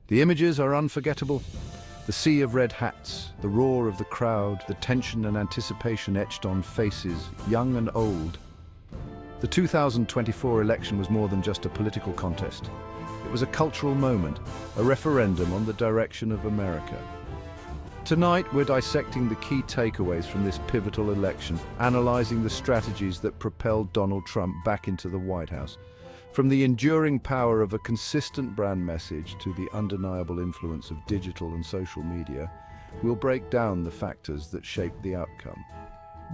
The images are unforgettable. The sea of red hats, the roar of the crowd, the tension and anticipation etched on faces, young and old. The 2024 election was more than just a political contest. It was a cultural moment, a referendum on the direction of America. Tonight, we're dissecting the key takeaways from this pivotal election, analyzing the strategies that propelled Donald Trump back into the White House. From the enduring power of a consistent brand message to the undeniable influence of digital and social media, we'll break down the factors that shaped the outcome.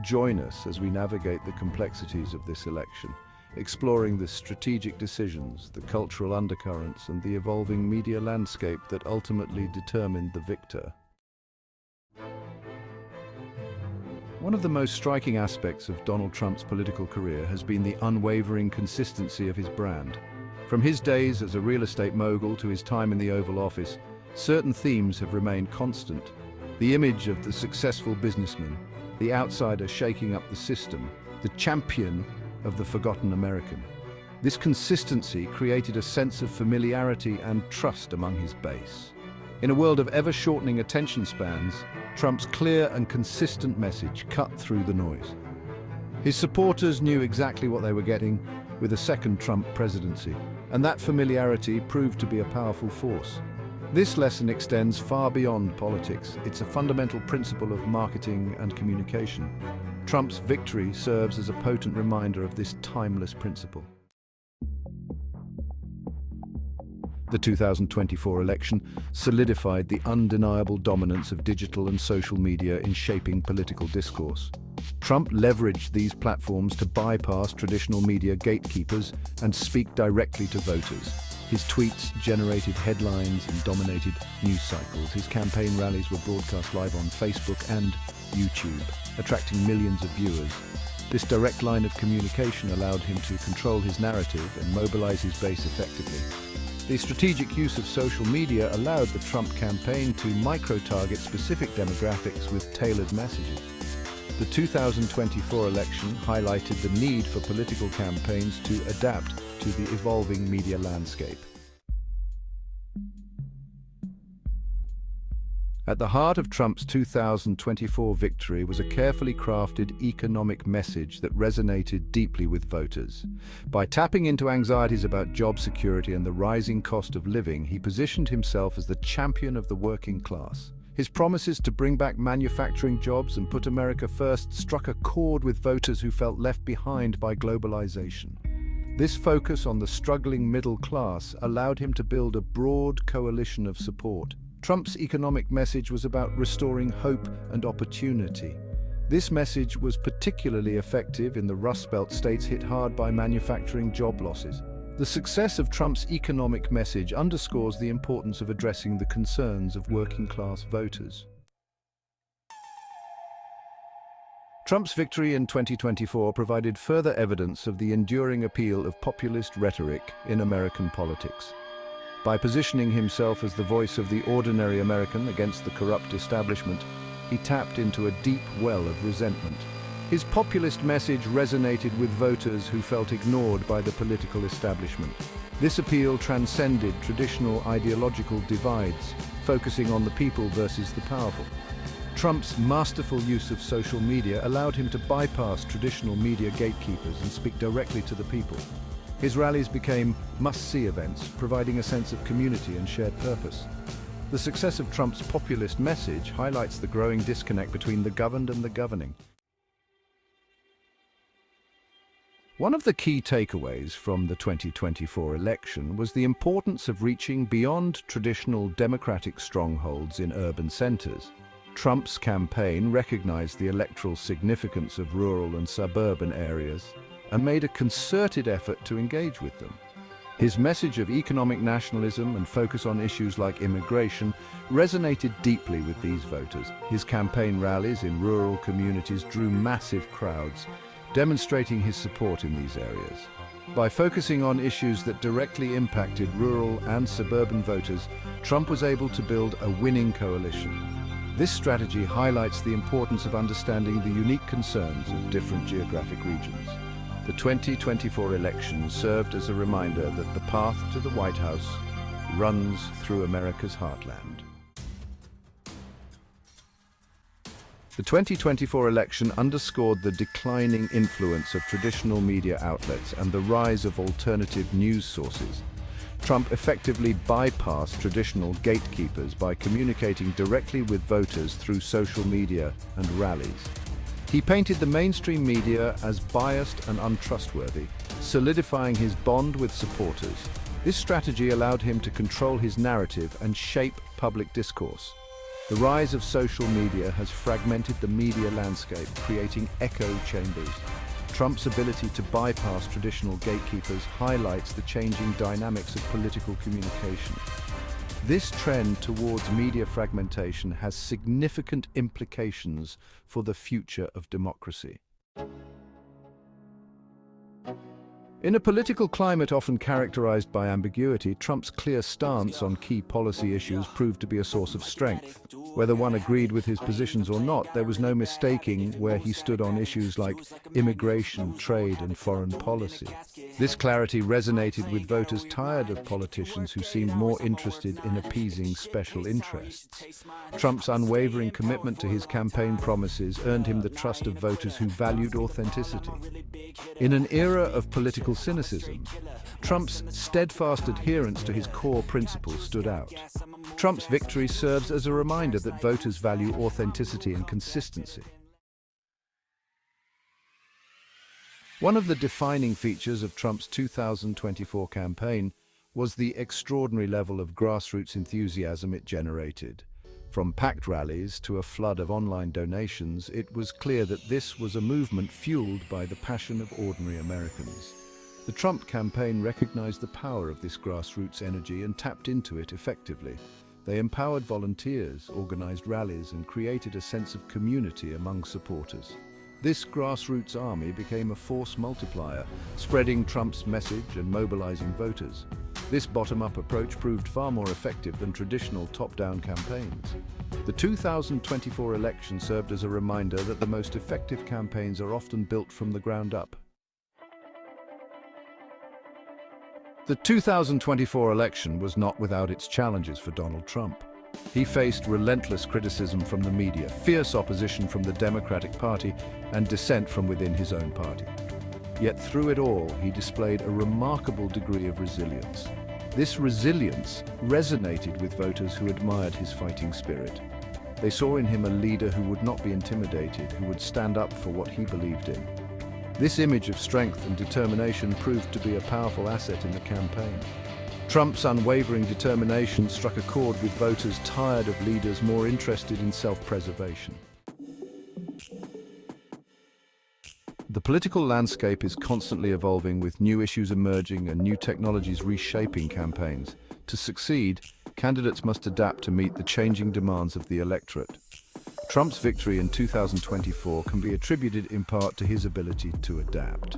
Join us as we navigate the complexities of this election, exploring the strategic decisions, the cultural undercurrents, and the evolving media landscape that ultimately determined the victor. One of the most striking aspects of Donald Trump's political career has been the unwavering consistency of his brand. From his days as a real estate mogul to his time in the Oval Office, certain themes have remained constant. The image of the successful businessman, the outsider shaking up the system, the champion of the forgotten American. This consistency created a sense of familiarity and trust among his base. In a world of ever-shortening attention spans, Trump's clear and consistent message cut through the noise. His supporters knew exactly what they were getting with a second Trump presidency, and that familiarity proved to be a powerful force. This lesson extends far beyond politics. It's a fundamental principle of marketing and communication. Trump's victory serves as a potent reminder of this timeless principle. The 2024 election solidified the undeniable dominance of digital and social media in shaping political discourse. Trump leveraged these platforms to bypass traditional media gatekeepers and speak directly to voters. His tweets generated headlines and dominated news cycles. His campaign rallies were broadcast live on Facebook and YouTube, attracting millions of viewers. This direct line of communication allowed him to control his narrative and mobilize his base effectively. The strategic use of social media allowed the Trump campaign to micro-target specific demographics with tailored messages. The 2024 election highlighted the need for political campaigns to adapt to the evolving media landscape. At the heart of Trump's 2024 victory was a carefully crafted economic message that resonated deeply with voters. By tapping into anxieties about job security and the rising cost of living, he positioned himself as the champion of the working class. His promises to bring back manufacturing jobs and put America first struck a chord with voters who felt left behind by globalization. This focus on the struggling middle class allowed him to build a broad coalition of support. Trump's economic message was about restoring hope and opportunity. This message was particularly effective in the Rust Belt states hit hard by manufacturing job losses. The success of Trump's economic message underscores the importance of addressing the concerns of working-class voters. Trump's victory in 2024 provided further evidence of the enduring appeal of populist rhetoric in American politics. By positioning himself as the voice of the ordinary American against the corrupt establishment, he tapped into a deep well of resentment. His populist message resonated with voters who felt ignored by the political establishment. This appeal transcended traditional ideological divides, focusing on the people versus the powerful. Trump's masterful use of social media allowed him to bypass traditional media gatekeepers and speak directly to the people. His rallies became must-see events, providing a sense of community and shared purpose. The success of Trump's populist message highlights the growing disconnect between the governed and the governing. One of the key takeaways from the 2024 election was the importance of reaching beyond traditional democratic strongholds in urban centers. Trump's campaign recognized the electoral significance of rural and suburban areas and made a concerted effort to engage with them. His message of economic nationalism and focus on issues like immigration resonated deeply with these voters. His campaign rallies in rural communities drew massive crowds, demonstrating his support in these areas. By focusing on issues that directly impacted rural and suburban voters, Trump was able to build a winning coalition. This strategy highlights the importance of understanding the unique concerns of different geographic regions. The 2024 election served as a reminder that the path to the White House runs through America's heartland. The 2024 election underscored the declining influence of traditional media outlets and the rise of alternative news sources. Trump effectively bypassed traditional gatekeepers by communicating directly with voters through social media and rallies. He painted the mainstream media as biased and untrustworthy, solidifying his bond with supporters. This strategy allowed him to control his narrative and shape public discourse. The rise of social media has fragmented the media landscape, creating echo chambers. Trump's ability to bypass traditional gatekeepers highlights the changing dynamics of political communication. This trend towards media fragmentation has significant implications for the future of democracy. In a political climate often characterized by ambiguity, Trump's clear stance on key policy issues proved to be a source of strength. Whether one agreed with his positions or not, there was no mistaking where he stood on issues like immigration, trade, and foreign policy. This clarity resonated with voters tired of politicians who seemed more interested in appeasing special interests. Trump's unwavering commitment to his campaign promises earned him the trust of voters who valued authenticity. In an era of political cynicism, Trump's steadfast adherence to his core principles stood out. Trump's victory serves as a reminder that voters value authenticity and consistency. One of the defining features of Trump's 2024 campaign was the extraordinary level of grassroots enthusiasm it generated. From packed rallies to a flood of online donations, it was clear that this was a movement fueled by the passion of ordinary Americans. The Trump campaign recognized the power of this grassroots energy and tapped into it effectively. They empowered volunteers, organized rallies, and created a sense of community among supporters. This grassroots army became a force multiplier, spreading Trump's message and mobilizing voters. This bottom-up approach proved far more effective than traditional top-down campaigns. The 2024 election served as a reminder that the most effective campaigns are often built from the ground up. The 2024 election was not without its challenges for Donald Trump. He faced relentless criticism from the media, fierce opposition from the Democratic Party, and dissent from within his own party. Yet through it all, he displayed a remarkable degree of resilience. This resilience resonated with voters who admired his fighting spirit. They saw in him a leader who would not be intimidated, who would stand up for what he believed in. This image of strength and determination proved to be a powerful asset in the campaign. Trump's unwavering determination struck a chord with voters tired of leaders more interested in self-preservation. The political landscape is constantly evolving, with new issues emerging and new technologies reshaping campaigns. To succeed, candidates must adapt to meet the changing demands of the electorate. Trump's victory in 2024 can be attributed in part to his ability to adapt.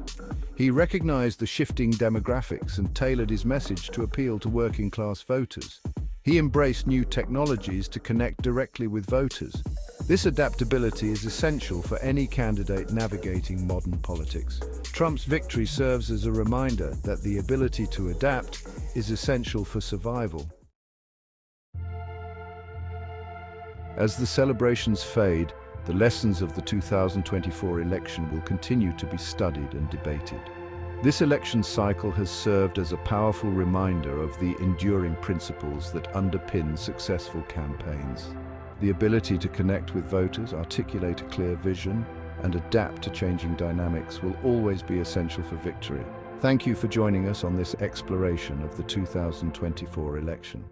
He recognized the shifting demographics and tailored his message to appeal to working-class voters. He embraced new technologies to connect directly with voters. This adaptability is essential for any candidate navigating modern politics. Trump's victory serves as a reminder that the ability to adapt is essential for survival. As the celebrations fade, the lessons of the 2024 election will continue to be studied and debated. This election cycle has served as a powerful reminder of the enduring principles that underpin successful campaigns. The ability to connect with voters, articulate a clear vision, and adapt to changing dynamics will always be essential for victory. Thank you for joining us on this exploration of the 2024 election.